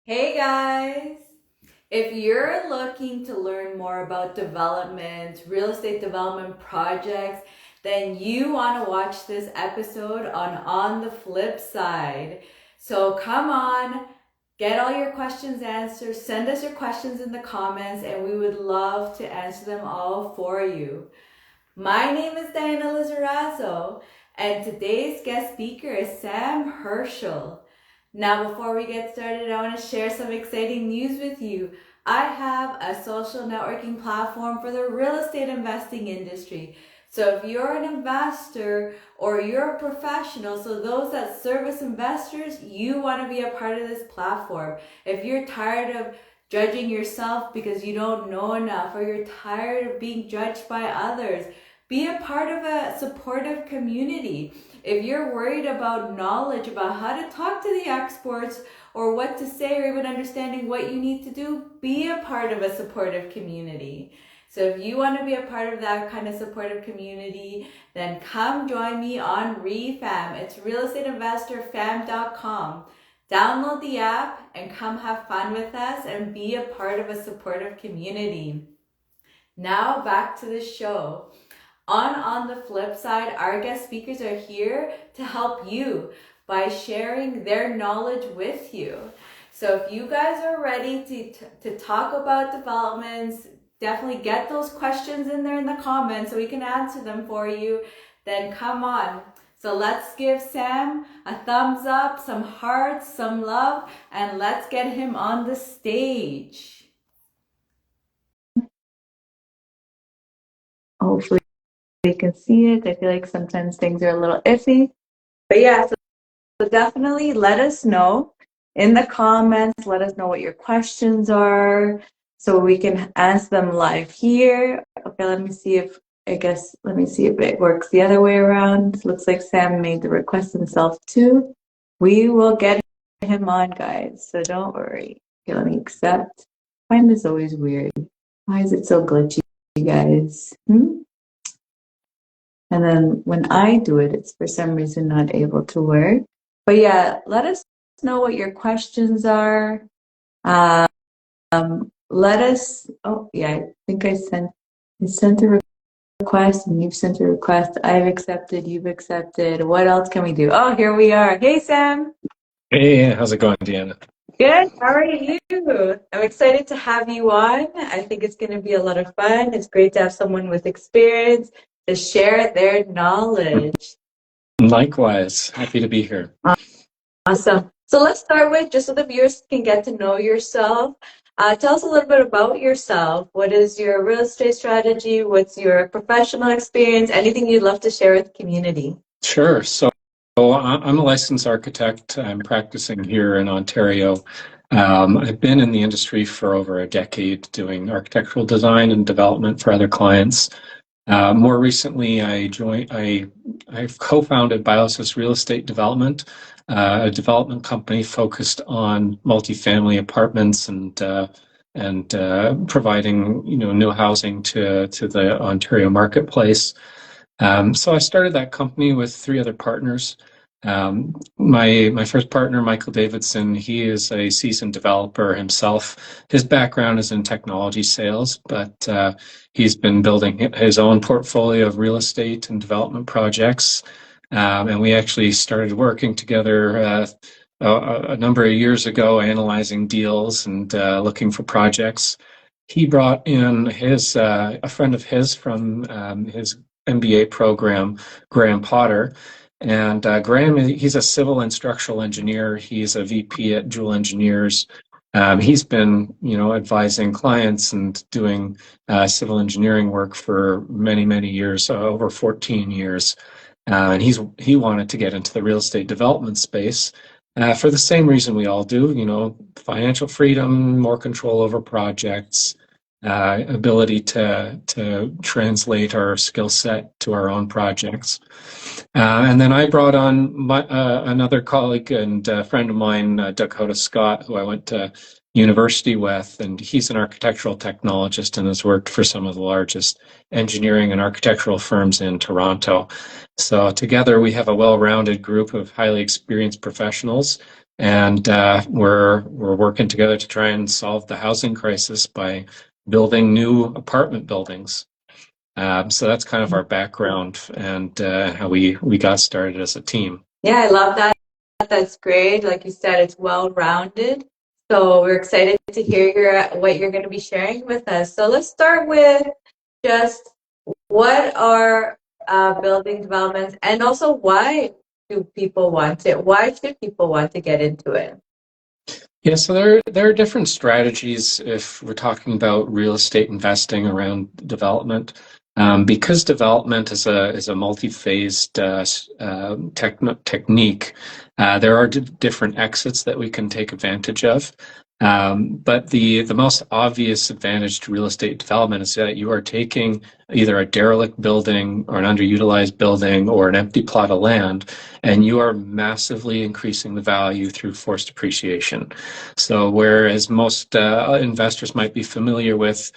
Hey guys! If you're looking to learn more about development, real estate development projects, then you want to watch this episode on the Flip Side. So come on, get all your questions answered, send us your questions in the comments, and we would love to answer them all for you. My name is Diana Lizarazo, and today's guest speaker is Sam Herschel. Now, before we get started, I want to share some exciting news with you. I have a social networking platform for the real estate investing industry. So if you're an investor or you're a professional, so those that service investors, you want to be a part of this platform. If you're tired of judging yourself because you don't know enough, or you're tired of being judged by others, be a part of a supportive community. If you're worried about knowledge about how to talk to the experts or what to say, or even understanding what you need to do, be a part of a supportive community. So if you want to be a part of that kind of supportive community, then come join me on REI FAM. It's realestateinvestorfam.com. Download the app and come have fun with us and be a part of a supportive community. Now back to the show. On the flip side, our guest speakers are here to help you by sharing their knowledge with you. So if you guys are ready to talk about developments, definitely get those questions in there in the comments so we can answer them for you. Then come on. So let's give Sam a thumbs up, some hearts, some love, and let's get him on the stage. Hopefully you can see it. I feel like sometimes things are a little iffy. But yeah, so definitely let us know in the comments. Let us know what your questions are so we can answer them live here. Okay, let me see if it works the other way around. Looks like Sam made the request himself too. We will get him on, guys, so don't worry. Okay, let me accept. I find this always weird. Why is it so glitchy, you guys? And then when I do it, it's for some reason not able to work. But yeah, let us know what your questions are. Let us, oh yeah, I think I sent a request and you've sent a request. I've accepted, you've accepted. What else can we do? Oh, here we are. Hey, Sam. Hey, how's it going, Deanna? Good. How are you? I'm excited to have you on. I think it's going to be a lot of fun. It's great to have someone with experience to share their knowledge. Likewise, happy to be here. Awesome. So let's start with, just so the viewers can get to know yourself. Tell us a little bit about yourself. What is your real estate strategy? What's your professional experience? Anything you'd love to share with the community? Sure. So I'm a licensed architect. I'm practicing here in Ontario. I've been in the industry for over a decade doing architectural design and development for other clients. More recently, I've co-founded Biosis Real Estate Development, a development company focused on multifamily apartments and providing new housing to the Ontario marketplace. So I started that company with three other partners. My first partner, Michael Davidson, he is a seasoned developer himself. His background is in technology sales, but he's been building his own portfolio of real estate and development projects. And we actually started working together a number of years ago, analyzing deals and looking for projects. He brought in a friend of his from his MBA program, Graham Potter. And Graham, he's a civil and structural engineer. He's a VP at Jewel Engineers. He's been, advising clients and doing civil engineering work for many, many years, over 14 years. And he wanted to get into the real estate development space for the same reason we all do, financial freedom, more control over projects, ability to translate our skill set to our own projects. And then I brought on another colleague and friend of mine, Dakota Scott, who I went to university with, and he's an architectural technologist and has worked for some of the largest engineering and architectural firms in Toronto. So together we have a well-rounded group of highly experienced professionals And we're working together to try and solve the housing crisis by building new apartment buildings. So that's kind of our background and how we got started as a team. Yeah, I love that. That's great. Like you said, it's well-rounded. So we're excited to hear what you're going to be sharing with us. So let's start with just what are building developments, and also why do people want it? Why should people want to get into it? Yeah, so there are different strategies if we're talking about real estate investing around development. Because development is a multi-phased technique, there are different exits that we can take advantage of. But the most obvious advantage to real estate development is that you are taking either a derelict building or an underutilized building or an empty plot of land, and you are massively increasing the value through forced appreciation. So whereas most investors might be familiar with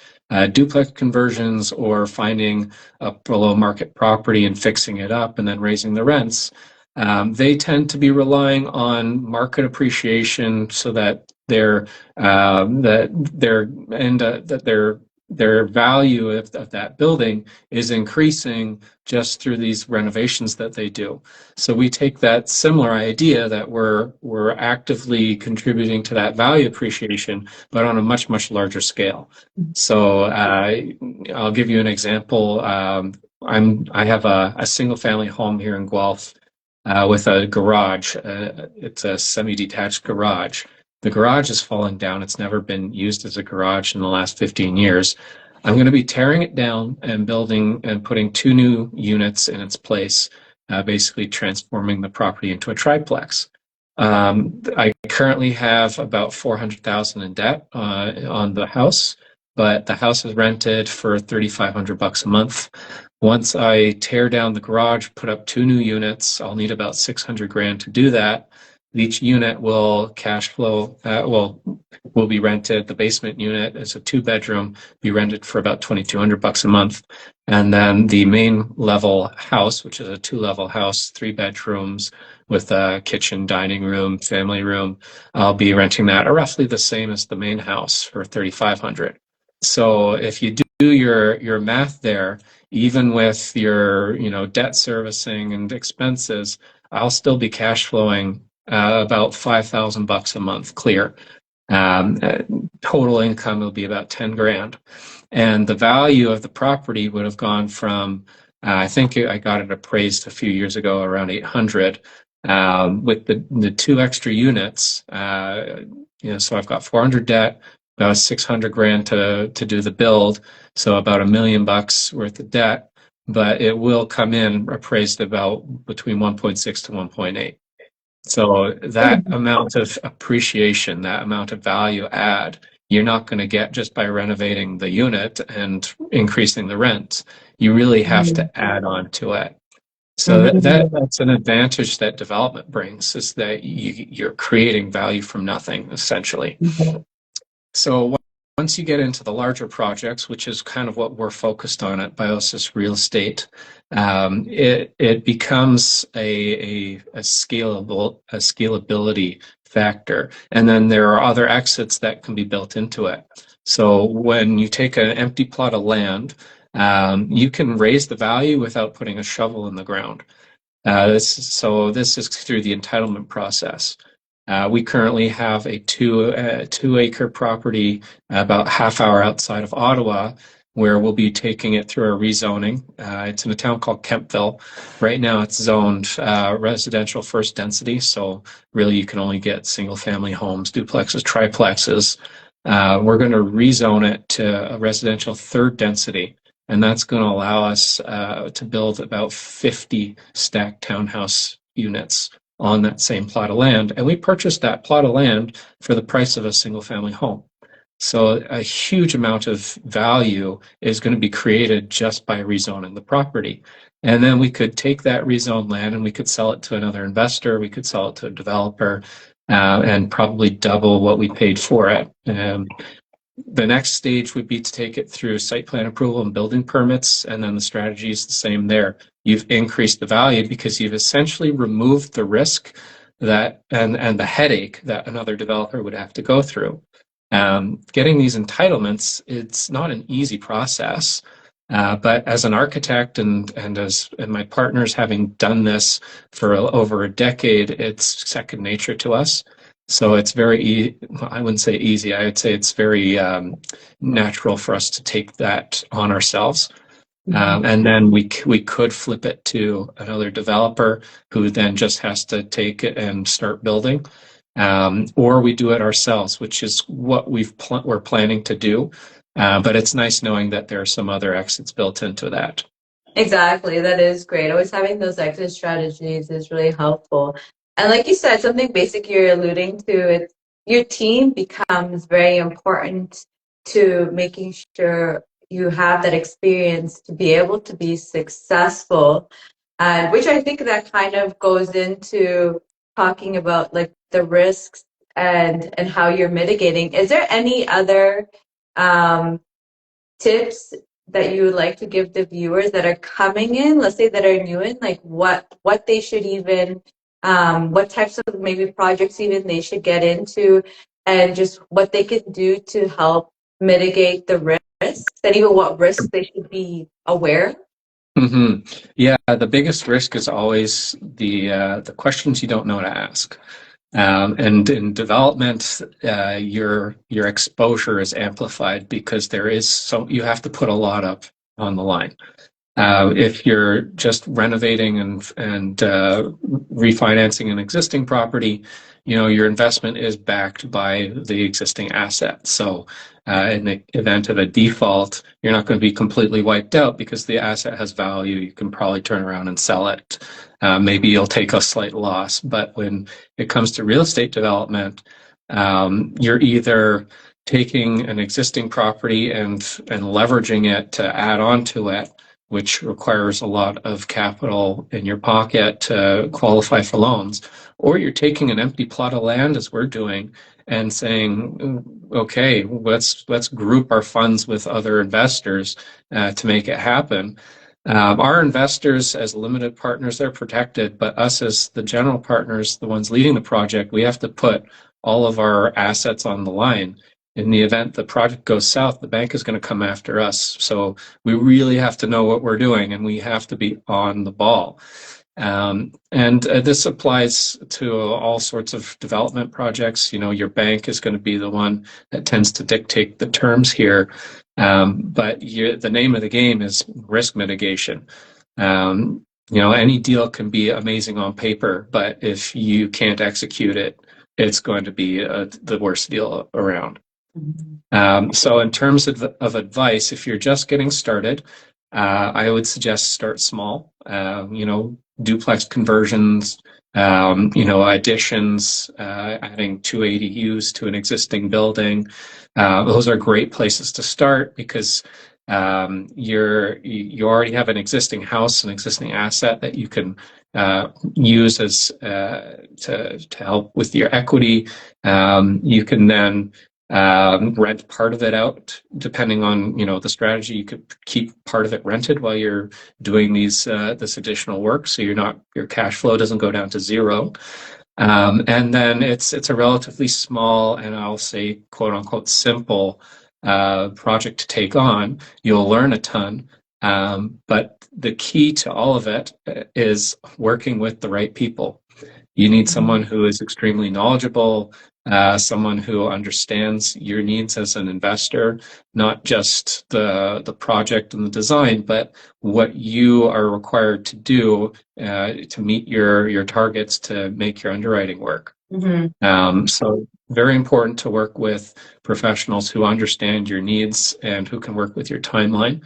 duplex conversions or finding a below market property and fixing it up and then raising the rents, they tend to be relying on market appreciation so that their value of that building is increasing just through these renovations that they do. So we take that similar idea that we're actively contributing to that value appreciation, but on a much larger scale. So I'll give you an example. I have a single family home here in Guelph with a garage. It's a semi-detached garage. The garage is falling down. It's never been used as a garage in the last 15 years. I'm going to be tearing it down and building and putting 2 new units in its place, basically transforming the property into a triplex. I currently have about $400,000 in debt on the house, but the house is rented for $3,500 a month. Once I tear down the garage, put up 2 new units, I'll need about $600,000 to do that. Each unit will cash flow, will be rented. The basement unit is a 2-bedroom, be rented for about $2,200 a month. And then the main level house, which is a 2-level house, 3 bedrooms with a kitchen, dining room, family room, I'll be renting that roughly the same as the main house for $3,500. So if you do your math there, even with your debt servicing and expenses, I'll still be cash flowing about $5,000 a month clear. Total income will be about $10,000, and the value of the property would have gone from I think I got it appraised a few years ago around 800. With the 2 extra units, so I've got 400 debt, about $600,000 to do the build, so about $1 million worth of debt, but it will come in appraised about between 1.6 to 1.8. So that amount of appreciation, that amount of value add, you're not going to get just by renovating the unit and increasing the rent. You really have to add on to it. So that's an advantage that development brings, is that you're creating value from nothing, essentially. So once you get into the larger projects, which is kind of what we're focused on at Biosis Real Estate, it becomes a scalability factor, and then there are other exits that can be built into it. So when you take an empty plot of land, you can raise the value without putting a shovel in the ground. This is through the entitlement process. We currently have a 2-acre property about half-hour outside of Ottawa, where we'll be taking it through a rezoning. It's in a town called Kemptville. Right now it's zoned residential first density, so really you can only get single-family homes, duplexes, triplexes. We're going to rezone it to a residential third density, and that's going to allow us to build about 50 stacked townhouse units on that same plot of land. And we purchased that plot of land for the price of a single family home. So a huge amount of value is going to be created just by rezoning the property. And then we could take that rezoned land and we could sell it to another investor, we could sell it to a developer, and probably double what we paid for it. The next stage would be to take it through site plan approval and building permits, and then the strategy is the same there. You've increased the value because you've essentially removed the risk that and the headache that another developer would have to go through. Getting these entitlements, it's not an easy process. But as an architect and my partners having done this for over a decade, it's second nature to us. So it's very, I wouldn't say easy. I would say it's very natural for us to take that on ourselves. And then we could flip it to another developer who then just has to take it and start building. Or we do it ourselves, which is what we're planning to do. But it's nice knowing that there are some other exits built into that. Exactly. That is great. Always having those exit strategies is really helpful. And like you said, something basic you're alluding to, it's your team becomes very important to making sure you have that experience to be able to be successful. And which I think that kind of goes into talking about like the risks and how you're mitigating. Is there any other tips that you would like to give the viewers that are coming in, let's say that are new in, like what they should even, what types of maybe projects even they should get into, and just what they can do to help mitigate the risks, and even what risks they should be aware? Yeah, the biggest risk is always the questions you don't know to ask. And in development, your exposure is amplified because you have to put a lot up on the line. If you're just renovating and refinancing an existing property, your investment is backed by the existing asset. So in the event of a default, you're not going to be completely wiped out because the asset has value. You can probably turn around and sell it. Maybe you'll take a slight loss. But when it comes to real estate development, you're either taking an existing property and leveraging it to add on to it, which requires a lot of capital in your pocket to qualify for loans, or you're taking an empty plot of land, as we're doing, and saying, okay, let's group our funds with other investors to make it happen. Our investors as limited partners, they're protected, but us as the general partners, the ones leading the project, we have to put all of our assets on the line. In the event the project goes south, the bank is going to come after us. So we really have to know what we're doing, and we have to be on the ball. And this applies to all sorts of development projects. Your bank is going to be the one that tends to dictate the terms here. But the name of the game is risk mitigation. Any deal can be amazing on paper, but if you can't execute it, it's going to be the worst deal around. So in terms of advice, if you're just getting started, I would suggest start small. Duplex conversions, additions, adding 2 ADUs to an existing building. Those are great places to start because you already have an existing house, an existing asset that you can use as to help with your equity. You can then rent part of it out, depending on the strategy. You could keep part of it rented while you're doing this additional work, so your cash flow doesn't go down to zero. And then it's a relatively small, and I'll say quote unquote simple project to take on. You'll learn a ton, but the key to all of it is working with the right people. You need someone who is extremely knowledgeable, someone who understands your needs as an investor, not just the project and the design, but what you are required to do to meet your targets to make your underwriting work. So very important to work with professionals who understand your needs and who can work with your timeline.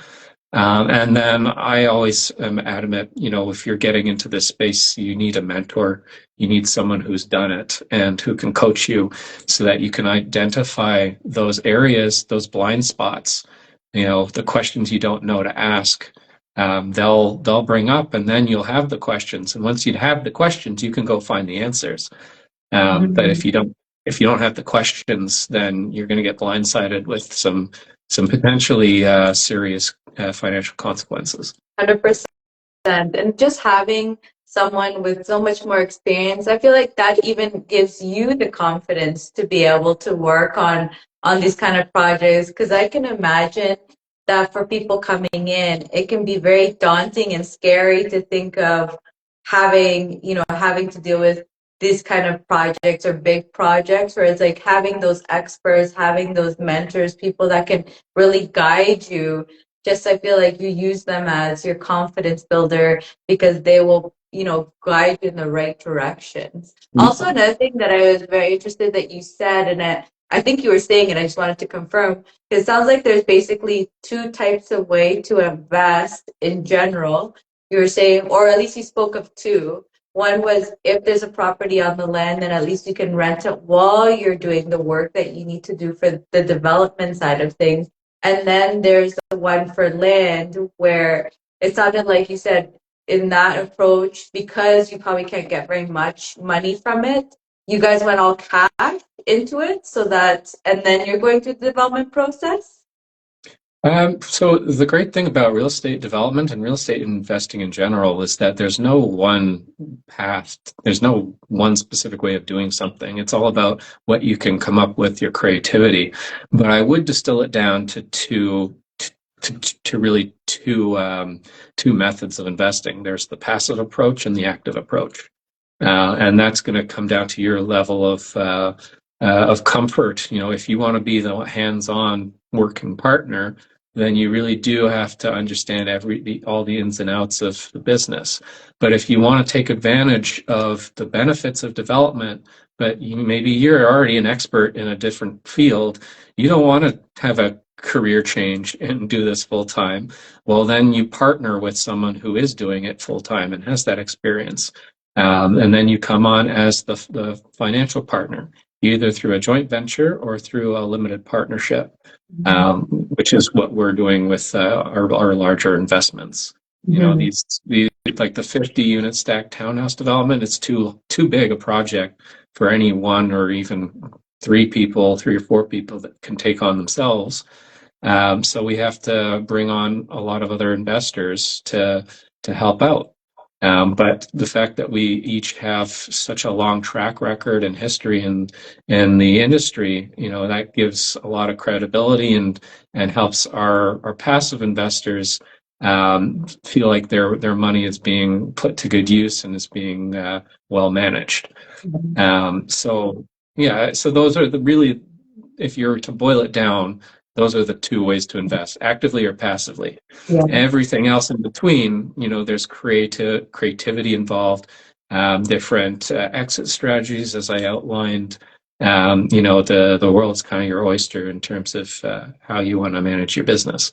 And then I always am adamant, if you're getting into this space, you need a mentor. You need someone who's done it and who can coach you so that you can identify those areas, those blind spots, the questions you don't know to ask. They'll bring up, and then you'll have the questions. And once you have the questions, you can go find the answers. But if you don't have the questions, then you're going to get blindsided with some potentially serious financial consequences. 100%. And just having someone with so much more experience, I feel like that even gives you the confidence to be able to work on these kind of projects. Because I can imagine that for people coming in, it can be very daunting and scary to think of having to deal with these kind of projects or big projects, where it's like having those experts, having those mentors, people that can really guide you. Just I feel like you use them as your confidence builder, because they will, guide you in the right directions. Also, another thing that I was very interested that you said, and I think you were saying, and I just wanted to confirm, it sounds like there's basically two types of way to invest in general. You were saying, or at least you spoke of two. One was if there's a property on the land, then at least you can rent it while you're doing the work that you need to do for the development side of things. And then there's the one for land where it sounded like you said in that approach, because you probably can't get very much money from it, you guys went all cash into it, and then you're going through the development process? So the great thing about real estate development and real estate investing in general is that there's no one path. There's no one specific way of doing something. It's all about what you can come up with, your creativity. But I would distill it down to two methods of investing. There's the passive approach and the active approach. And that's going to come down to your level of comfort. If you want to be the hands-on working partner, then you really do have to understand all the ins and outs of the business. But if you want to take advantage of the benefits of development, but maybe you're already an expert in a different field, you don't want to have a career change and do this full time. Well, then you partner with someone who is doing it full time and has that experience. And then you come on as the financial partner, either through a joint venture or through a limited partnership, which is what we're doing with our larger investments. These like the 50-unit stacked townhouse development, it's too big a project for any one or even three or four people that can take on themselves. So we have to bring on a lot of other investors to help out. But the fact that we each have such a long track record and history in the industry, that gives a lot of credibility and helps our passive investors feel like their money is being put to good use and is being well managed. So those are really, if you're to boil it down, those are the two ways to invest, actively or passively. Yeah. Everything else in between, there's creativity involved, different exit strategies, as I outlined. The world's kind of your oyster in terms of how you want to manage your business.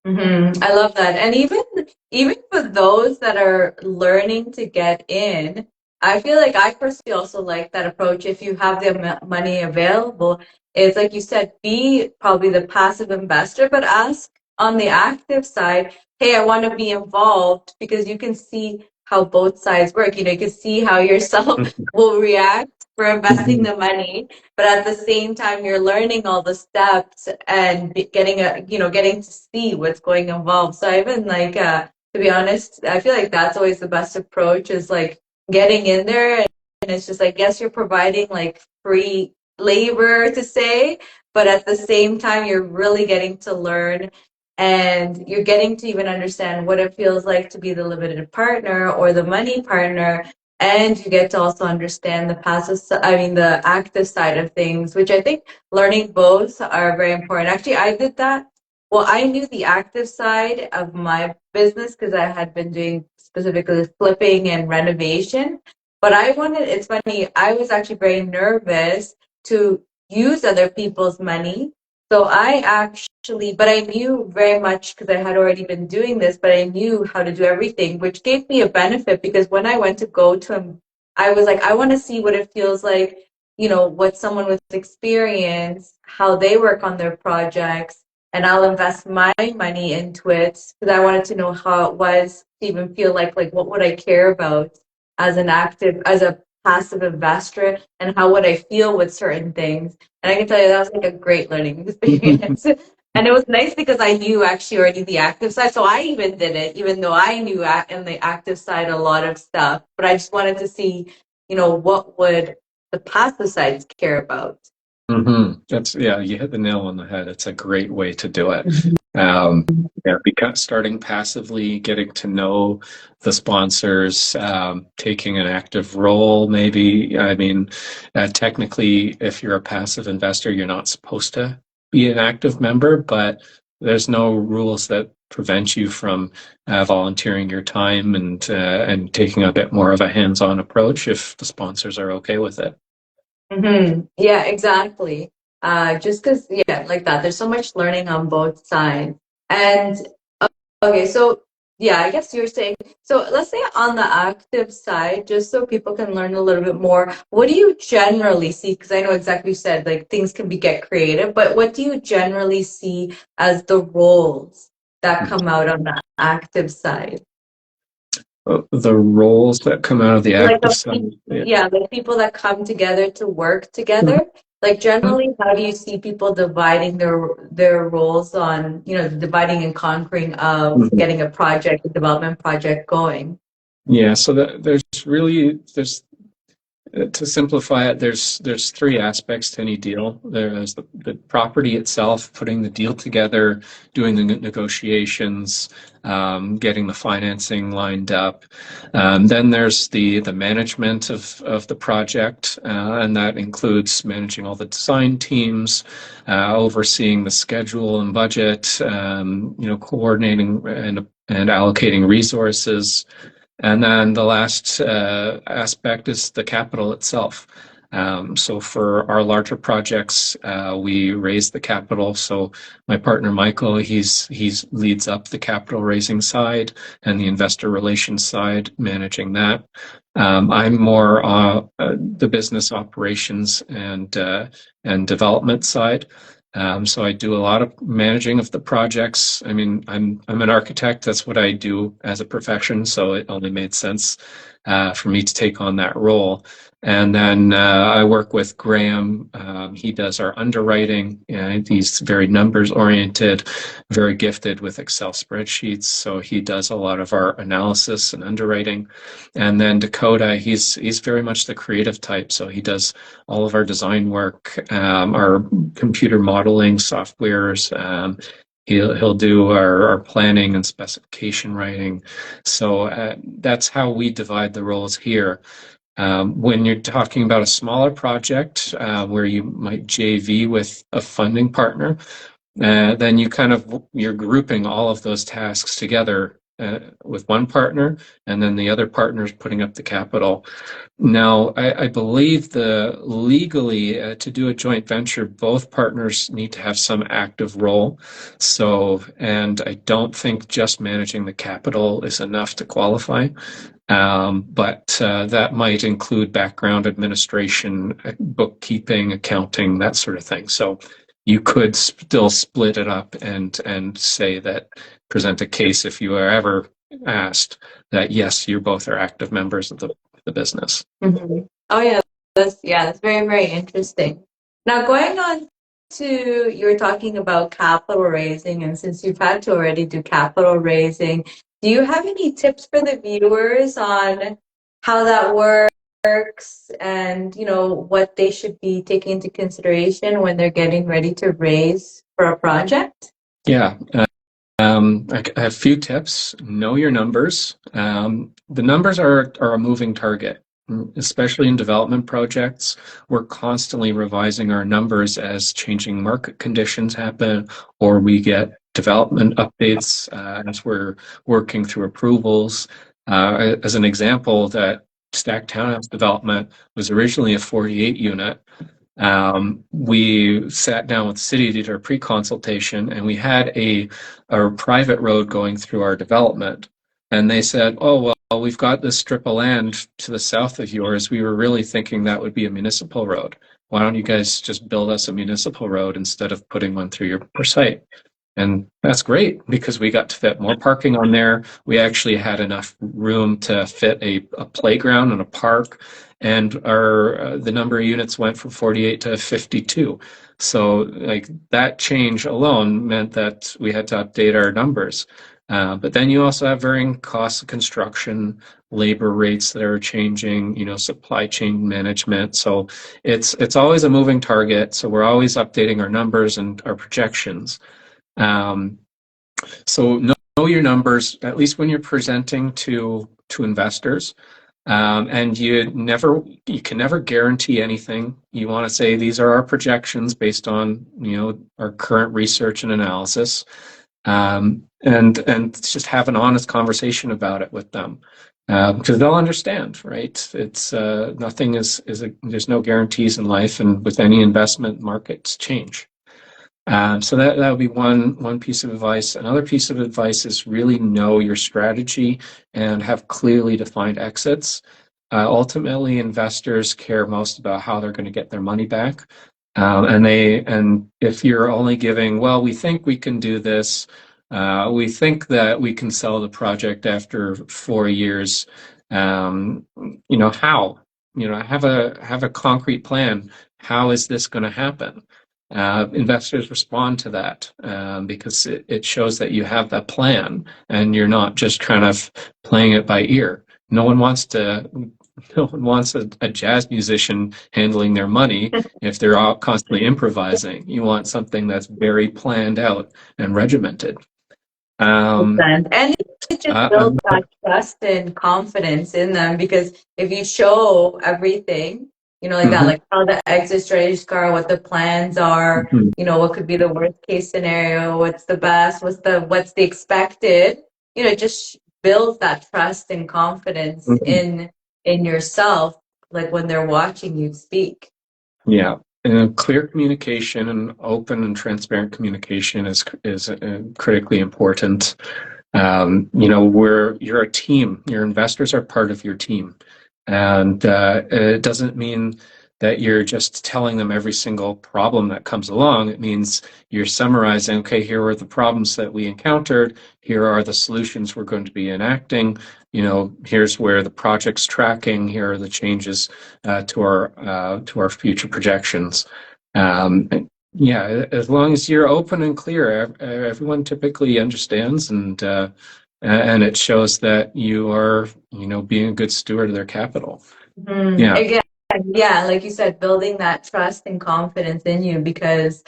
Mm-hmm. I love that. And even for those that are learning to get in, I feel like I personally also like that approach. If you have the money available, it's like you said, be probably the passive investor, but ask on the active side, hey, I want to be involved, because you can see how both sides work. You can see how yourself will react for investing the money, but at the same time, you're learning all the steps and getting to see what's going involved. So I even to be honest, I feel like that's always the best approach, is like getting in there, and it's just like, yes, you're providing like free labor to say, but at the same time, you're really getting to learn, and you're getting to even understand what it feels like to be the limited partner or the money partner. And you get to also understand the active side of things, which I think learning both are very important. Actually, I did that. Well, I knew the active side of my business because I had been doing specifically flipping and renovation. But it's funny, I was actually very nervous to use other people's money. So but I knew very much, because I had already been doing this, but I knew how to do everything, which gave me a benefit, because when I went to go to him, I was like, I want to see what it feels like, what someone with experience, how they work on their projects, and I'll invest my money into it, because I wanted to know how it was to even feel like what would I care about as a passive investor, and how would I feel with certain things. And I can tell you that was like a great learning experience. And it was nice because I knew actually already the active side. So I even did it, even though I knew in the active side a lot of stuff. But I just wanted to see, what would the passive sides care about. Yeah, you hit the nail on the head. It's a great way to do it. Mhm. Yeah, because starting passively, getting to know the sponsors, taking an active role, maybe. I mean, technically, if you're a passive investor, you're not supposed to be an active member, but there's no rules that prevent you from volunteering your time and taking a bit more of a hands-on approach if the sponsors are okay with it. Yeah, exactly. Just because, yeah, like that. There's so much learning on both sides. And okay, so yeah, I guess you're saying, so let's say on the active side, just so people can learn a little bit more, what do you generally see? Because I know exactly you said like things can get creative, but what do you generally see as the roles that come out on the active side? The roles that come out of the Like active side. Yeah. yeah, like people that come together to work together. Like generally, how do you see people dividing their roles on, dividing and conquering of Mhm. getting a development project going? Yeah, so there's to simplify it, there's three aspects to any deal. There's the property itself, putting the deal together, doing the negotiations, getting the financing lined up. Then there's the management of the project, and that includes managing all the design teams, overseeing the schedule and budget, coordinating and allocating resources. And then the last aspect is the capital itself. So for our larger projects, we raise the capital. So my partner Michael, he's leads up the capital raising side and the investor relations side, managing that. I'm more the business operations and development side. So I do a lot of managing of the projects. I mean, I'm an architect. That's what I do as a profession. So it only made sense for me to take on that role. And then I work with Graham. He does our underwriting. He's very numbers oriented, very gifted with Excel spreadsheets. So he does a lot of our analysis and underwriting. And then Dakota, he's very much the creative type. So he does all of our design work, our computer modeling softwares. He'll do our planning and specification writing. So that's how we divide the roles here. When you're talking about a smaller project where you might JV with a funding partner, then you're grouping all of those tasks together with one partner, and then the other partner is putting up the capital. Now, I believe the legally to do a joint venture, both partners need to have some active role. So, and I don't think just managing the capital is enough to qualify. But that might include background administration, bookkeeping, accounting, that sort of thing. So you could still split it up and say that, present a case if you are ever asked that yes, you both are active members of the business. Oh yeah, that's very, very interesting. Now going on to you were talking about capital raising, and since you've had to already do capital raising, do you have any tips for the viewers on how that works and what they should be taking into consideration when they're getting ready to raise for a project? Yeah. I have a few tips. Know your numbers. The numbers are a moving target, especially in development projects. We're constantly revising our numbers as changing market conditions happen, or we get development updates as we're working through approvals. As an example, that stacked townhouse development was originally a 48 unit. We sat down with the city, did our pre-consultation, and we had a private road going through our development. And they said, oh, well, we've got this strip of land to the south of yours. We were really thinking that would be a municipal road. Why don't you guys just build us a municipal road instead of putting one through your site? And that's great because we got to fit more parking on there. We actually had enough room to fit a playground and a park, and our the number of units went from 48 to 52. So like that change alone meant that we had to update our numbers. But then you also have varying costs of construction, labor rates that are changing, supply chain management. So it's always a moving target. So we're always updating our numbers and our projections. So know your numbers, at least when you're presenting to investors. And you can never guarantee anything. You want to say these are our projections based on our current research and analysis, and just have an honest conversation about it with them, because they'll understand, right? It's nothing there's no guarantees in life, and with any investment, markets change. So that would be one piece of advice. Another piece of advice is really know your strategy and have clearly defined exits. Ultimately, investors care most about how they're going to get their money back. And if you're only giving, well, we think we can do this, we think that we can sell the project after 4 years, how? Have a concrete plan. How is this going to happen? Investors respond to that because it shows that you have that plan and you're not just kind of playing it by ear. No one wants a jazz musician handling their money if they're all constantly improvising. You want something that's very planned out and regimented. And it just builds that trust and confidence in them, because if you show everything, like that, like how the exit strategies are, what the plans are, what could be the worst case scenario, what's the best, what's the expected, it just builds that trust and confidence in yourself, like when they're watching you speak. Yeah. And clear communication and open and transparent communication is critically important. You're a team. Your investors are part of your team, and it doesn't mean that you're just telling them every single problem that comes along. It means you're summarizing, okay, here are the problems that we encountered. Here are the solutions we're going to be enacting. Here's where the project's tracking. Here are the changes to our future projections. Yeah, as long as you're open and clear, everyone typically understands, and it shows that you are, being a good steward of their capital. Yeah. Again, yeah, like you said, building that trust and confidence in you, because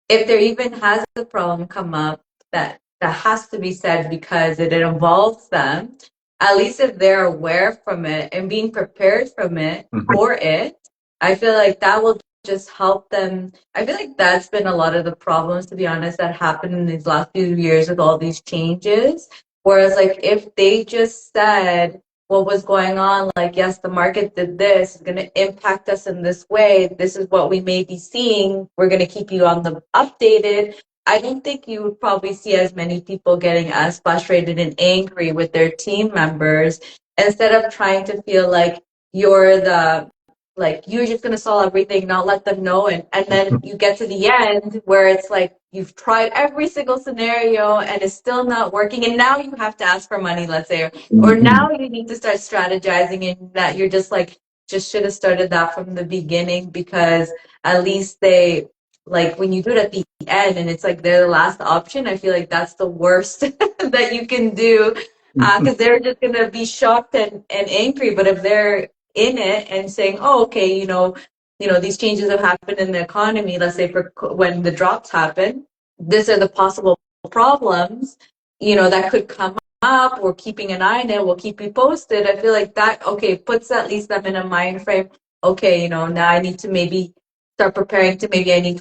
if there even has a problem come up that has to be said because it involves them, at least if they're aware from it and being prepared from it for it, I feel like that will just help them. I feel like that's been a lot of the problems, to be honest, that happened in these last few years with all these changes. Whereas, like, if they just said what was going on, like, yes, the market did this, it's going to impact us in this way, this is what we may be seeing, we're going to keep you on the updated, I don't think you would probably see as many people getting as frustrated and angry with their team members, instead of trying to feel like you're just going to solve everything, not let them know. And then you get to the end where it's like you've tried every single scenario and it's still not working. And now you have to ask for money, let's say, or now you need to start strategizing, and that you're just like, just should have started that from the beginning, because at least they, like, when you do it at the end and it's like they're the last option, I feel like that's the worst that you can do, because they're just going to be shocked and angry. But if they're in it and saying, oh, okay, these changes have happened in the economy, let's say for when the drops happen, these are the possible problems, that could come up. We're keeping an eye on it. We'll keep you posted. I feel like that, okay, puts at least them in a mind frame. Okay, now I need to maybe start preparing to,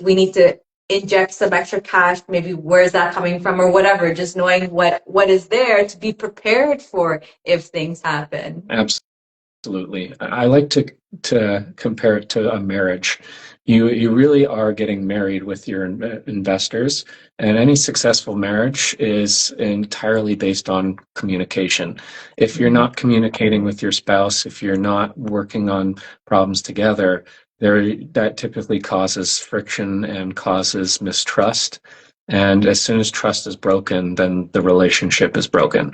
we need to inject some extra cash. Maybe where's that coming from or whatever, just knowing what is there to be prepared for if things happen. Absolutely. I like to compare it to a marriage. You really are getting married with your investors, and any successful marriage is entirely based on communication. If you're not communicating with your spouse, if you're not working on problems together, that typically causes friction and causes mistrust. And as soon as trust is broken, then the relationship is broken.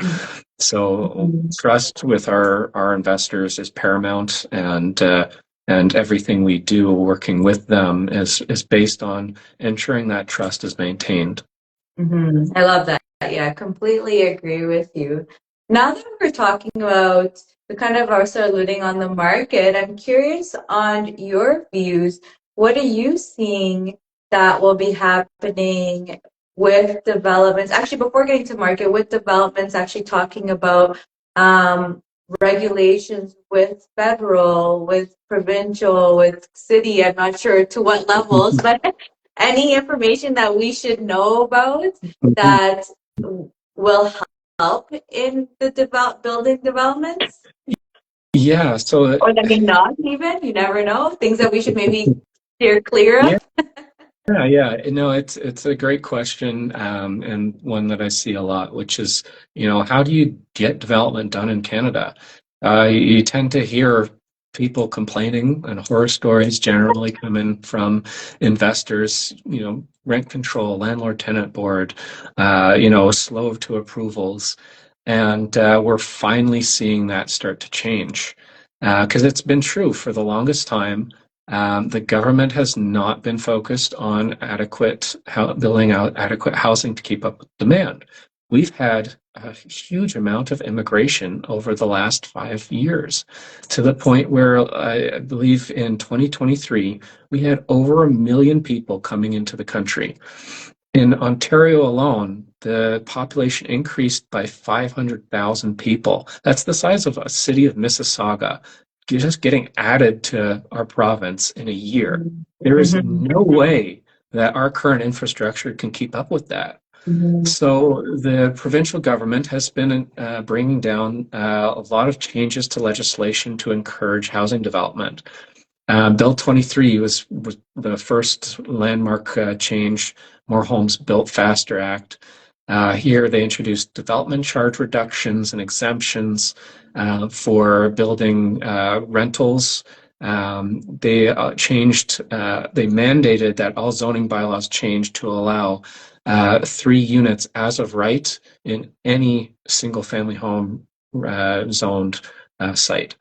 So trust with our investors is paramount, and And everything we do working with them is based on ensuring that trust is maintained. I love that. Yeah, completely agree with you. Now that we're talking about the kind of also alluding on the market, I'm curious on your views. What are you seeing that will be happening with developments? Actually, before getting to market, with developments, actually talking about regulations with federal, with provincial, with city. I'm not sure to what levels, but any information that we should know about that will help in the building developments? Yeah, so Or that may not even, you never know. Things that we should maybe steer clear yeah, of. yeah. No, it's a great question, and one that I see a lot, which is, how do you get development done in Canada? You tend to hear people complaining, and horror stories generally come in from investors, rent control, landlord-tenant board, slow to approvals. And we're finally seeing that start to change. Because it's been true for the longest time. The government has not been focused on building out adequate housing to keep up with demand. We've had a huge amount of immigration over the last 5 years, to the point where I believe in 2023, we had over 1 million people coming into the country. In Ontario alone, the population increased by 500,000 people. That's the size of a city of Mississauga, just getting added to our province in a year. There is no way that our current infrastructure can keep up with that. So the provincial government has been bringing down a lot of changes to legislation to encourage housing development. Bill 23 was the first landmark change, More Homes Built Faster Act. Here they introduced development charge reductions and exemptions for building rentals. They mandated that all zoning bylaws change to allow 3 units as of right in any single family home zoned site.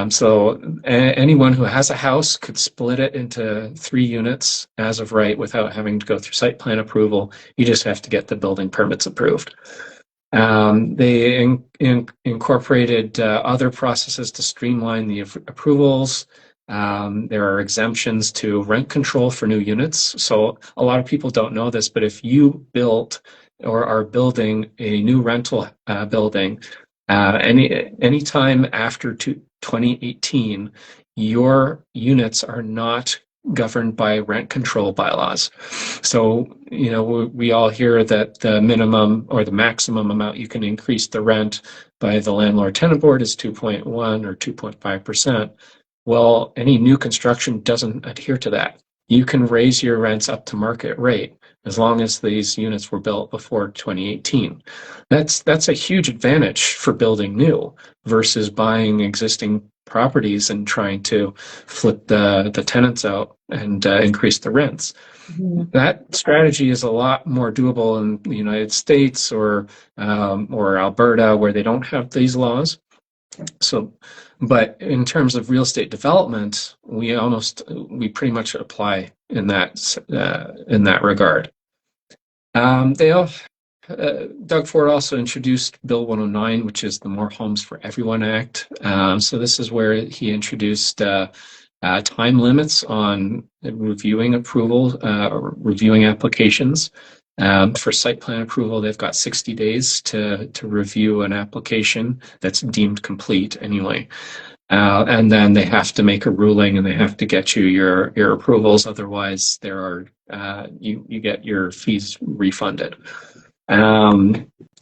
So anyone who has a house could split it into 3 units as of right without having to go through site plan approval. You just have to get the building permits approved. They incorporated other processes to streamline the approvals. There are exemptions to rent control for new units. So a lot of people don't know this, but if you built or are building a new rental building, any time after 2018, your units are not governed by rent control bylaws. So, we all hear that the minimum or the maximum amount you can increase the rent by the landlord tenant board is 2.1 or 2.5%. Well, any new construction doesn't adhere to that. You can raise your rents up to market rate as long as these units were built before 2018. That's a huge advantage for building new versus buying existing properties and trying to flip the tenants out and increase the rents. That strategy is a lot more doable in the United States or Alberta, where they don't have these laws. So, but in terms of real estate development, we pretty much apply in that regard. Doug Ford also introduced Bill 109, which is the More Homes for Everyone Act. So this is where he introduced time limits on reviewing reviewing applications. For site plan approval, they've got 60 days to review an application that's deemed complete anyway. And then they have to make a ruling and they have to get you your approvals. Otherwise, you get your fees refunded.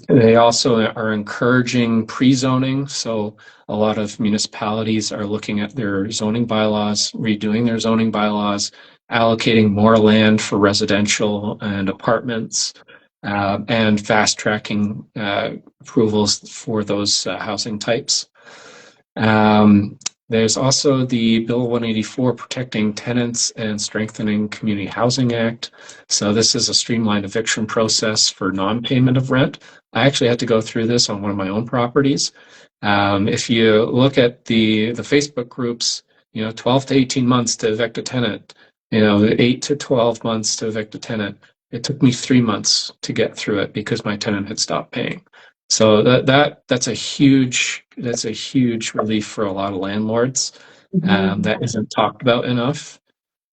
They also are encouraging pre-zoning. So a lot of municipalities are looking at their zoning bylaws, redoing their zoning bylaws, allocating more land for residential and apartments, and fast-tracking approvals for those housing types. There's also the Bill 184, Protecting Tenants and Strengthening Community Housing Act. So this is a streamlined eviction process for non-payment of rent. I actually had to go through this on one of my own properties. If you look at the Facebook groups, 12 to 18 months to evict a tenant, 8 to 12 months to evict a tenant. It took me 3 months to get through it because my tenant had stopped paying. So that's a huge relief for a lot of landlords. That isn't talked about enough.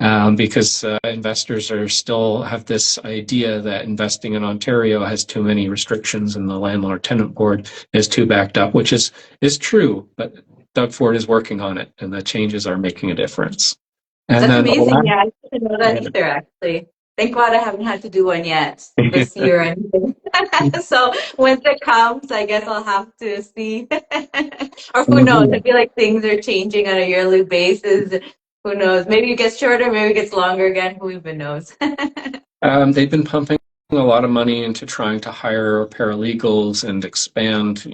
Because investors are still have this idea that investing in Ontario has too many restrictions and the landlord tenant board is too backed up, which is true, but Doug Ford is working on it and the changes are making a difference. And That's then amazing. Yeah, I didn't know that either, actually. Thank God I haven't had to do one yet this year. And so once it comes, I guess I'll have to see. Or who knows? I feel like things are changing on a yearly basis. Who knows? Maybe it gets shorter, maybe it gets longer again. Who even knows? They've been pumping a lot of money into trying to hire paralegals and expand,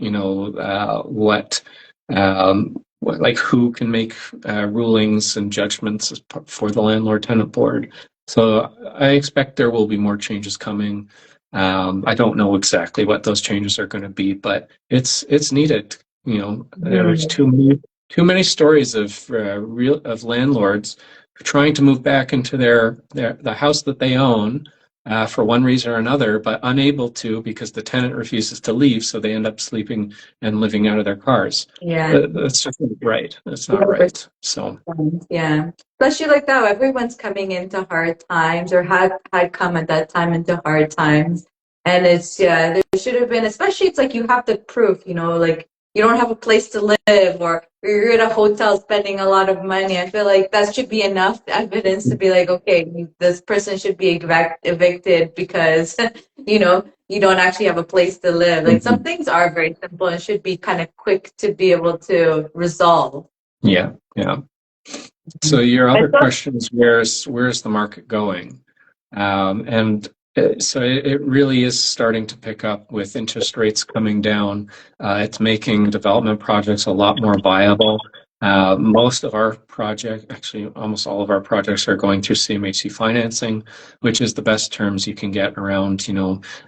like who can make rulings and judgments for the landlord-tenant board. So I expect there will be more changes coming. I don't know exactly what those changes are going to be, but it's needed. There's too many stories of landlords trying to move back into the house that they own for one reason or another, but unable to because the tenant refuses to leave, so they end up sleeping and living out of their cars. Yeah. That's just not right. That's not right. So yeah, especially like that, everyone's coming into hard times or had come at that time into hard times, and it's there should have been, especially it's like you have the proof, like you don't have a place to live or you're in a hotel spending a lot of money. I feel like that should be enough evidence to be like, okay, this person should be evicted because you don't actually have a place to live. Like some things are very simple and should be kind of quick to be able to resolve. Yeah. So your other question is where's the market going? So it really is starting to pick up with interest rates coming down. It's making development projects a lot more viable. Most of our projects, actually almost all of our projects, are going through CMHC financing, which is the best terms you can get around,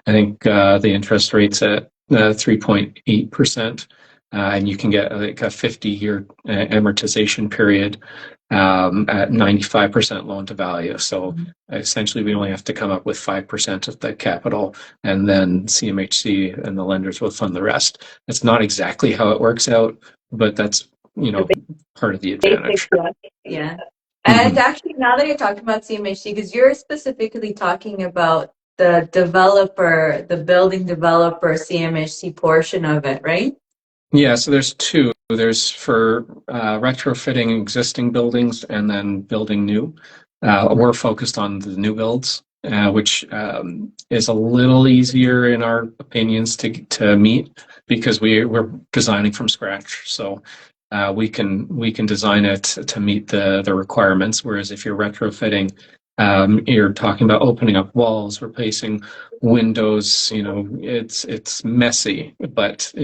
I think the interest rate's at 3.8%. And you can get like a 50-year amortization period at 95% loan to value. So essentially, we only have to come up with 5% of the capital, and then CMHC and the lenders will fund the rest. That's not exactly how it works out, but that's part of the advantage. Yeah. And actually, now that you're talking about CMHC, because you're specifically talking about the developer, the building developer CMHC portion of it, right? Yeah, so there's two. There's for retrofitting existing buildings and then building new. We're focused on the new builds, which is a little easier in our opinions to meet because we're designing from scratch. So we can design it to meet the requirements. Whereas if you're retrofitting, you're talking about opening up walls, replacing windows. It's messy, but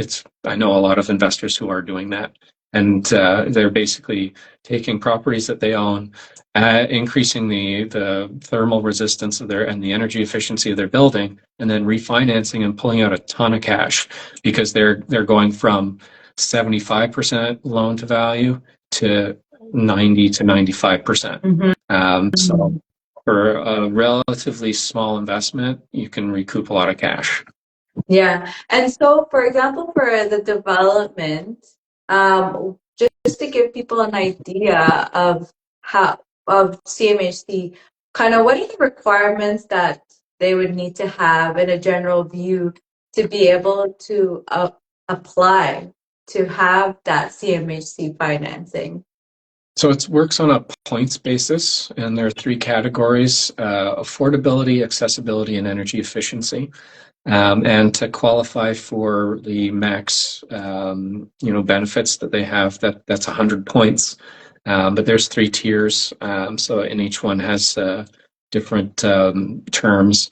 I know a lot of investors who are doing that, and they're basically taking properties that they own, increasing the thermal resistance of and the energy efficiency of their building, and then refinancing and pulling out a ton of cash because they're going from 75% loan to value to 90 to 95%. So for a relatively small investment, you can recoup a lot of cash. Yeah. And so, for example, for the development, just to give people an idea of CMHC, kind of what are the requirements that they would need to have in a general view to be able to apply to have that CMHC financing? So it works on a points basis, and there are three categories: affordability, accessibility, and energy efficiency. And to qualify for the max, benefits that they have, that's 100 points. But there's three tiers, so and each one has different terms.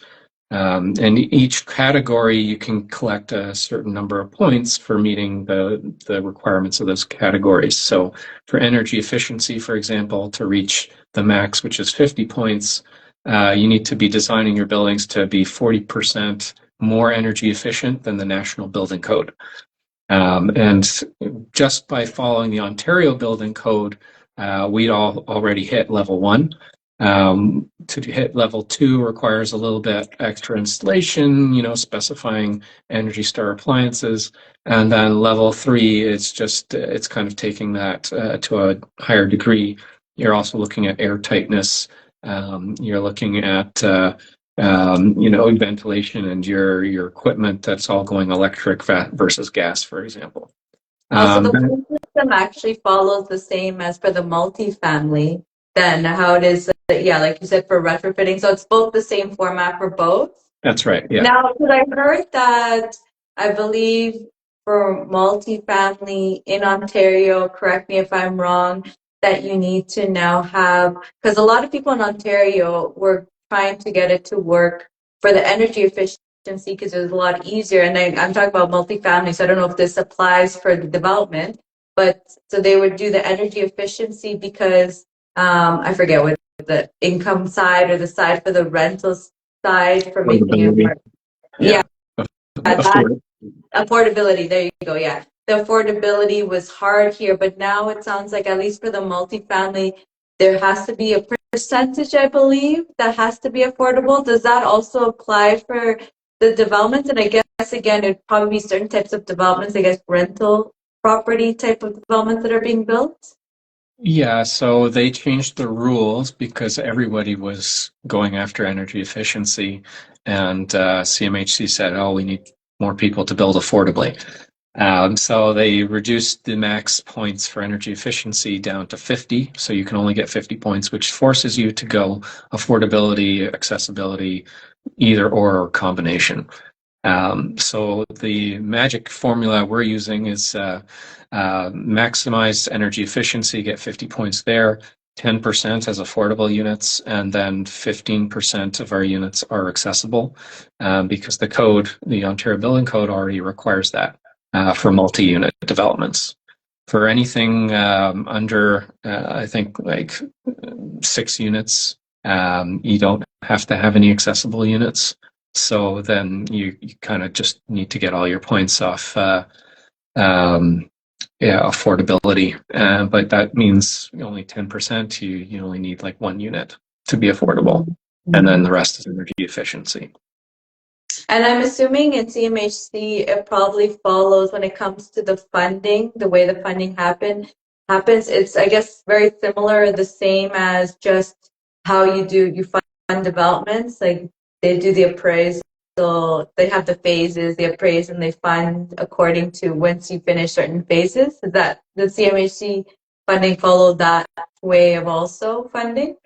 And each category, you can collect a certain number of points for meeting the requirements of those categories. So for energy efficiency, for example, to reach the max, which is 50 points, you need to be designing your buildings to be 40% more energy efficient than the National Building Code. And just by following the Ontario Building Code, we'd already hit level 1. To hit level 2 requires a little bit extra installation, specifying Energy Star appliances. And then level 3, it's kind of taking that to a higher degree. You're also looking at air tightness. You're looking at ventilation and your equipment that's all going electric versus gas, for example. So the pool system actually follows the same as for the multifamily then how it is, like you said, for retrofitting. So it's both the same format for both? That's right, yeah. Now, because I heard that, I believe for multifamily in Ontario, correct me if I'm wrong, that you need to now have, because a lot of people in Ontario were trying to get it to work for the energy efficiency because it was a lot easier. And I'm talking about multifamily, so I don't know if this applies for the development, but so they would do the energy efficiency because I forget what the income side or the side for the rental side for making it. Yeah. Affordability. There you go. Yeah. The affordability was hard here, but now it sounds like at least for the multifamily, there has to be a percentage, I believe, that has to be affordable. Does that also apply for the developments? And I guess, again, it'd probably be certain types of developments, I guess, rental property type of developments that are being built? Yeah, so they changed the rules because everybody was going after energy efficiency, and CMHC said, oh, we need more people to build affordably. So they reduced the max points for energy efficiency down to 50, so you can only get 50 points, which forces you to go affordability, accessibility, either or combination. So the magic formula we're using is maximize energy efficiency, get 50 points there, 10% as affordable units, and then 15% of our units are accessible because the Ontario Building Code already requires that for multi-unit developments. For anything under, I think, like 6 units, you don't have to have any accessible units. So then you kind of just need to get all your points off affordability. But that means only 10%. You only need like 1 unit to be affordable. And then the rest is energy efficiency. And I'm assuming in CMHC, it probably follows when it comes to the funding, the way the funding happens. It's, I guess, very similar, the same as just how you fund developments. Like they do the appraisal, they have the phases, they appraise and they fund according to once you finish certain phases. Is that the CMHC funding follow that way of also funding?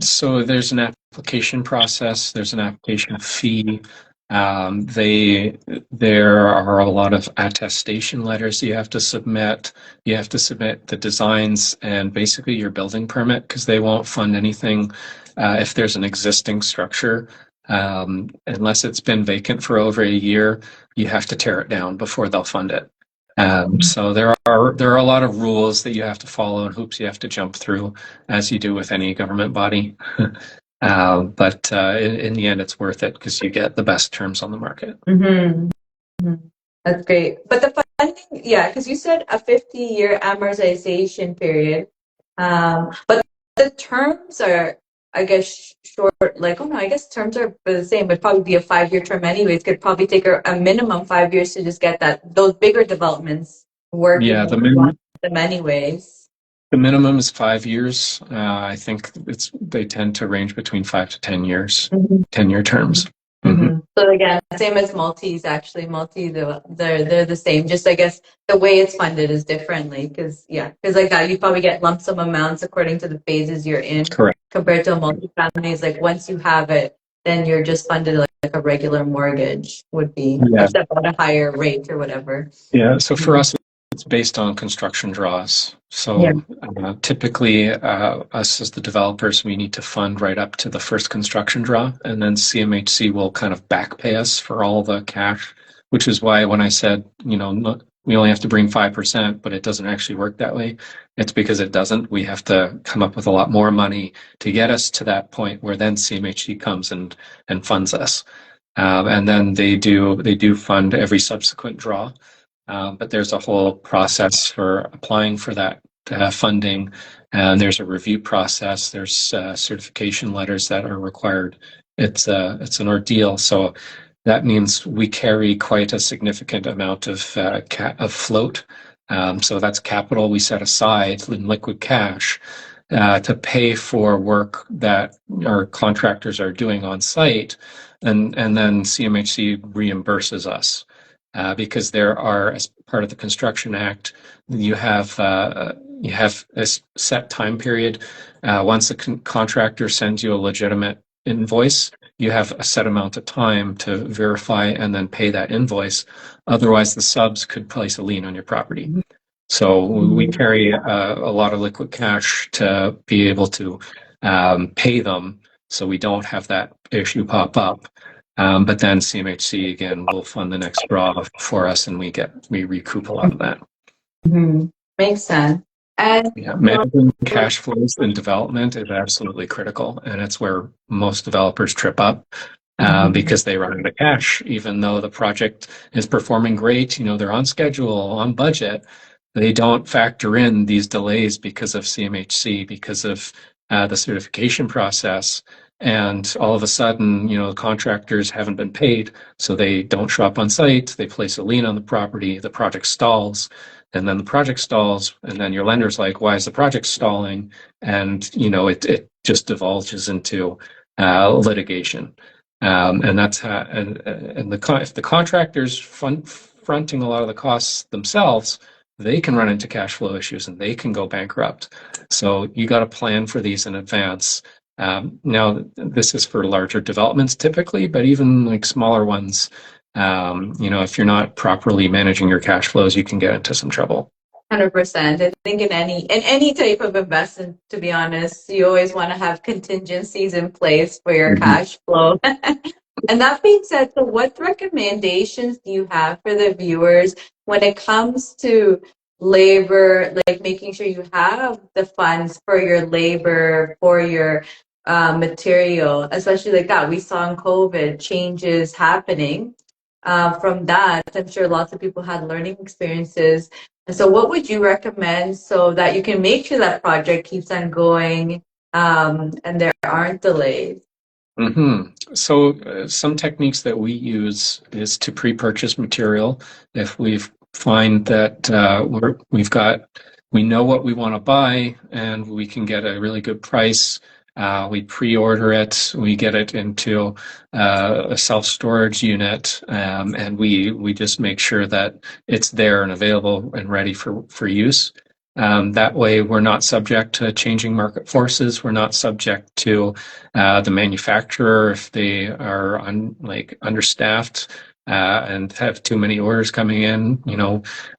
So there's an application process, there's an application fee. There are a lot of attestation letters you have to submit. You have to submit the designs and basically your building permit because they won't fund anything if there's an existing structure. Unless it's been vacant for over a year, you have to tear it down before they'll fund it. So there are a lot of rules that you have to follow and hoops you have to jump through, as you do with any government body. But in the end, it's worth it because you get the best terms on the market. Mm-hmm. Mm-hmm. That's great. But the funding, yeah, because you said a 50-year amortization period. But the terms are, I guess, short. Like, oh no, I guess terms are the same. It'd probably be a 5-year term anyways. Could probably take a minimum 5 years to just get those bigger developments working. Yeah, them anyways. The minimum is 5 years. I think they tend to range between 5 to 10 years, 10-year terms. Mm-hmm. So again, same as multis. Actually, they're the same. Just I guess the way it's funded is differently because like that you probably get lump sum amounts according to the phases you're in. Correct. Compared to a multifamily, is like once you have it, then you're just funded like a regular mortgage would be, except at a higher rate or whatever. Yeah. So for us, it's based on construction draws. So typically, us as the developers, we need to fund right up to the first construction draw, and then CMHC will kind of back pay us for all the cash, which is why when I said, we only have to bring 5%, but it doesn't actually work that way. It's because it doesn't. We have to come up with a lot more money to get us to that point where then CMHC comes and funds us. And then they do fund every subsequent draw. But there's a whole process for applying for that funding, and there's a review process. There's certification letters that are required. It's an ordeal. So that means we carry quite a significant amount of float. So that's capital we set aside in liquid cash to pay for work that our contractors are doing on site, and then CMHC reimburses us because there are, as part of the Construction Act, you have a set time period. Once the contractor sends you a legitimate invoice, you have a set amount of time to verify and then pay that invoice. Otherwise, the subs could place a lien on your property. So we carry a lot of liquid cash to be able to pay them, so we don't have that issue pop up. But then CMHC again will fund the next draw for us, and we recoup a lot of that. Mm-hmm. Makes sense. And managing cash flows in development is absolutely critical, and it's where most developers trip up because they run out of cash, even though the project is performing great. They're on schedule, on budget. They don't factor in these delays because of CMHC, because of the certification process. And all of a sudden, the contractors haven't been paid, so they don't show up on site. They place a lien on the property. The project stalls, and then the project stalls, and then your lender's like, "Why is the project stalling?" And it just divulges into litigation. And that's how. And if the contractors fronting a lot of the costs themselves, they can run into cash flow issues and they can go bankrupt. So you got to plan for these in advance. Now, this is for larger developments typically, but even like smaller ones, if you're not properly managing your cash flows, you can get into some trouble. 100%. I think in any type of investment, to be honest, you always want to have contingencies in place for your cash flow. And that being said, so what recommendations do you have for the viewers when it comes to labor, like making sure you have the funds for your labor, for your material, especially like that we saw in COVID, changes happening from that. I'm sure lots of people had learning experiences. And so what would you recommend so that you can make sure that project keeps on going and there aren't delays? So some techniques that we use is to pre-purchase material. If we find that we know what we want to buy and we can get a really good price, we pre-order it, we get it into a self-storage unit, and we just make sure that it's there and available and ready for use. That way, we're not subject to changing market forces. We're not subject to the manufacturer if they are understaffed and have too many orders coming in.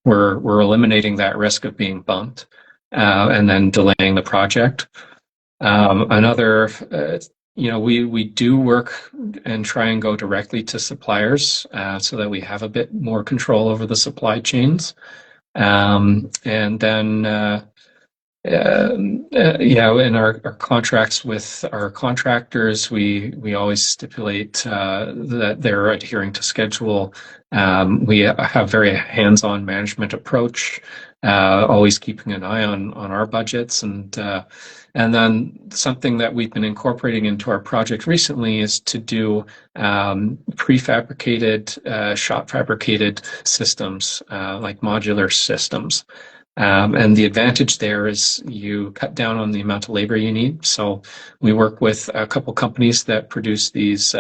We're eliminating that risk of being bumped and then delaying the project. We do work and try and go directly to suppliers so that we have a bit more control over the supply chains. And then, in our contracts with our contractors, we always stipulate that they're adhering to schedule. We have very hands-on management approach, always keeping an eye on our budgets. And then something that we've been incorporating into our project recently is to do prefabricated, shop fabricated systems, like modular systems. And the advantage there is you cut down on the amount of labor you need. So we work with a couple companies that produce these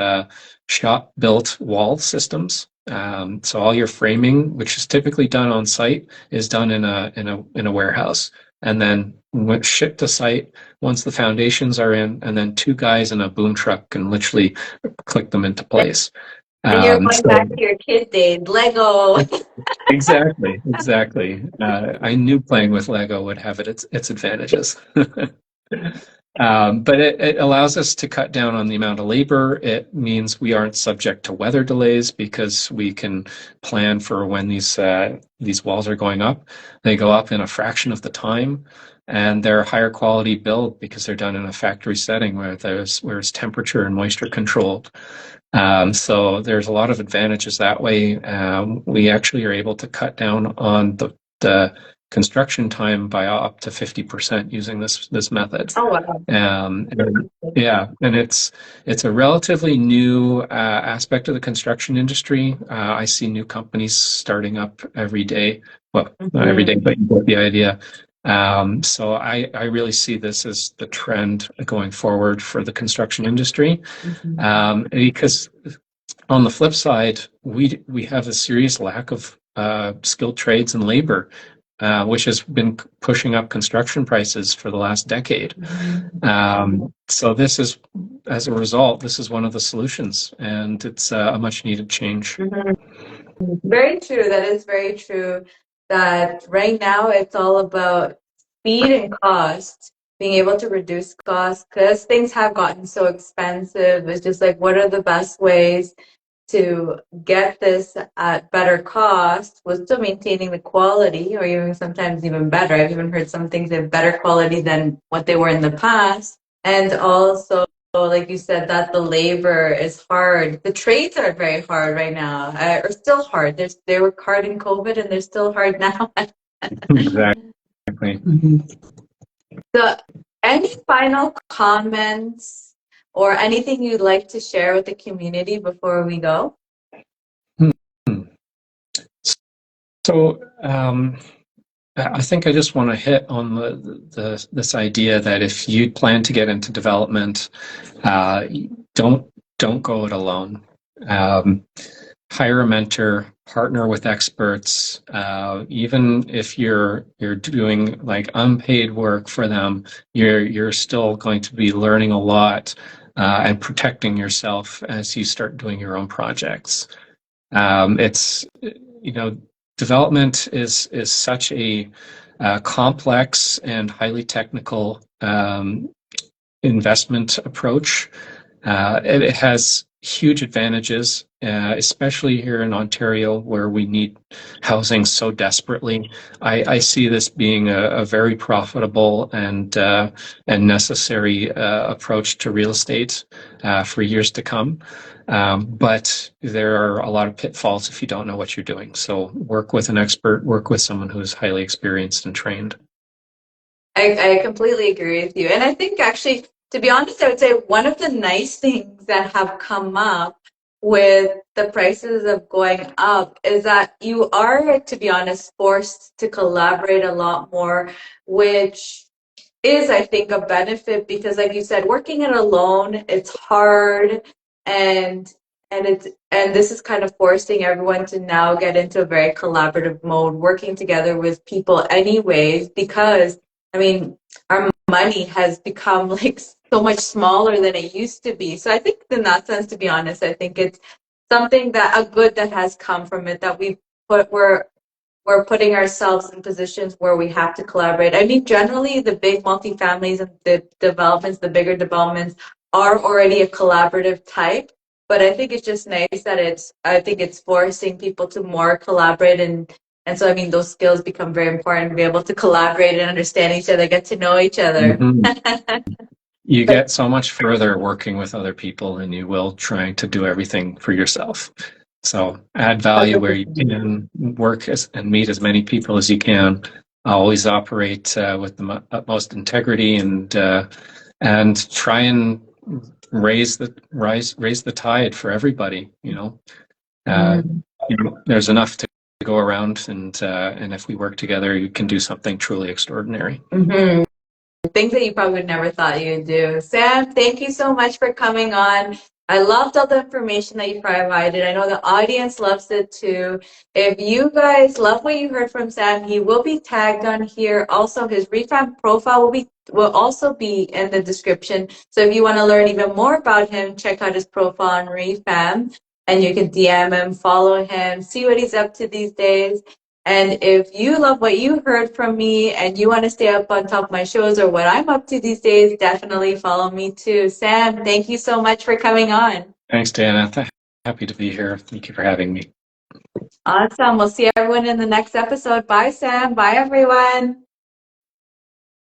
shop-built wall systems. So all your framing, which is typically done on site, is done in a warehouse, and then shipped to site once the foundations are in, and then two guys in a boom truck can literally click them into place. And you're going back to your kid days, Lego. Exactly. I knew playing with Lego would have its advantages. But it allows us to cut down on the amount of labor. It means we aren't subject to weather delays because we can plan for when these walls are going up. They go up in a fraction of the time, and they're higher quality build because they're done in a factory setting where it's temperature and moisture controlled. So there's a lot of advantages that way. We actually are able to cut down on the construction time by up to 50% using this method. Oh, wow. And it's a relatively new aspect of the construction industry. I see new companies starting up every day. Well, not every day, but you get the idea. So I really see this as the trend going forward for the construction industry, because on the flip side, we have a serious lack of skilled trades and labor, which has been pushing up construction prices for the last decade. So this is, as a result, this is one of the solutions, and it's a much needed change. Very true. That is very true. That right now it's all about speed and cost, being able to reduce costs because things have gotten so expensive. It's just like, what are the best ways to get this at better cost while still maintaining the quality, or even sometimes even better. I've even heard some things have better quality than what they were in the past. And also, like you said, that the labor is hard. The trades are very hard right now, or still hard. They were hard in COVID and they're still hard now. Exactly. So, any final comments or anything you'd like to share with the community before we go? So I think I just want to hit on this idea that if you plan to get into development, don't go it alone. Hire a mentor, partner with experts. Even if you're doing like unpaid work for them, you're still going to be learning a lot and protecting yourself as you start doing your own projects. It's, development is such a complex and highly technical investment approach. It has huge advantages, especially here in Ontario, where we need housing so desperately. I see this being a very profitable and necessary approach to real estate for years to come. But there are a lot of pitfalls if you don't know what you're doing. So work with an expert, work with someone who is highly experienced and trained. I completely agree with you. And I think actually, to be honest, I would say one of the nice things that have come up with the prices of going up is that you are, to be honest, forced to collaborate a lot more, which is, I think, a benefit because, like you said, working it alone, it's hard, and this is kind of forcing everyone to now get into a very collaborative mode, working together with people anyways, because I mean, our money has become like so much smaller than it used to be. So I think in that sense, to be honest, I think it's something that a good that has come from it that we're putting ourselves in positions where we have to collaborate. I mean, generally the big multifamilies and the developments, the bigger developments are already a collaborative type. But I think it's just nice that I think it's forcing people to more collaborate and so, I mean, those skills become very important to be able to collaborate and understand each other, get to know each other. You get so much further working with other people than you will trying to do everything for yourself. So add value where you can, work and meet as many people as you can. Always operate with the utmost integrity and try and raise the tide for everybody. There's enough to go around, and if we work together, you can do something truly extraordinary. Things that you probably never thought you'd do. Sam, thank you so much for coming on. I loved all the information that you provided. I know the audience loves it too. If you guys love what you heard from Sam, he will be tagged on here. Also, his REI FAM profile will also be in the description. So if you want to learn even more about him, check out his profile on REI FAM. And you can DM him, follow him, see what he's up to these days. And if you love what you heard from me and you want to stay up on top of my shows or what I'm up to these days, definitely follow me too. Sam, thank you so much for coming on. Thanks, Dana. Happy to be here. Thank you for having me. Awesome. We'll see everyone in the next episode. Bye, Sam. Bye, everyone.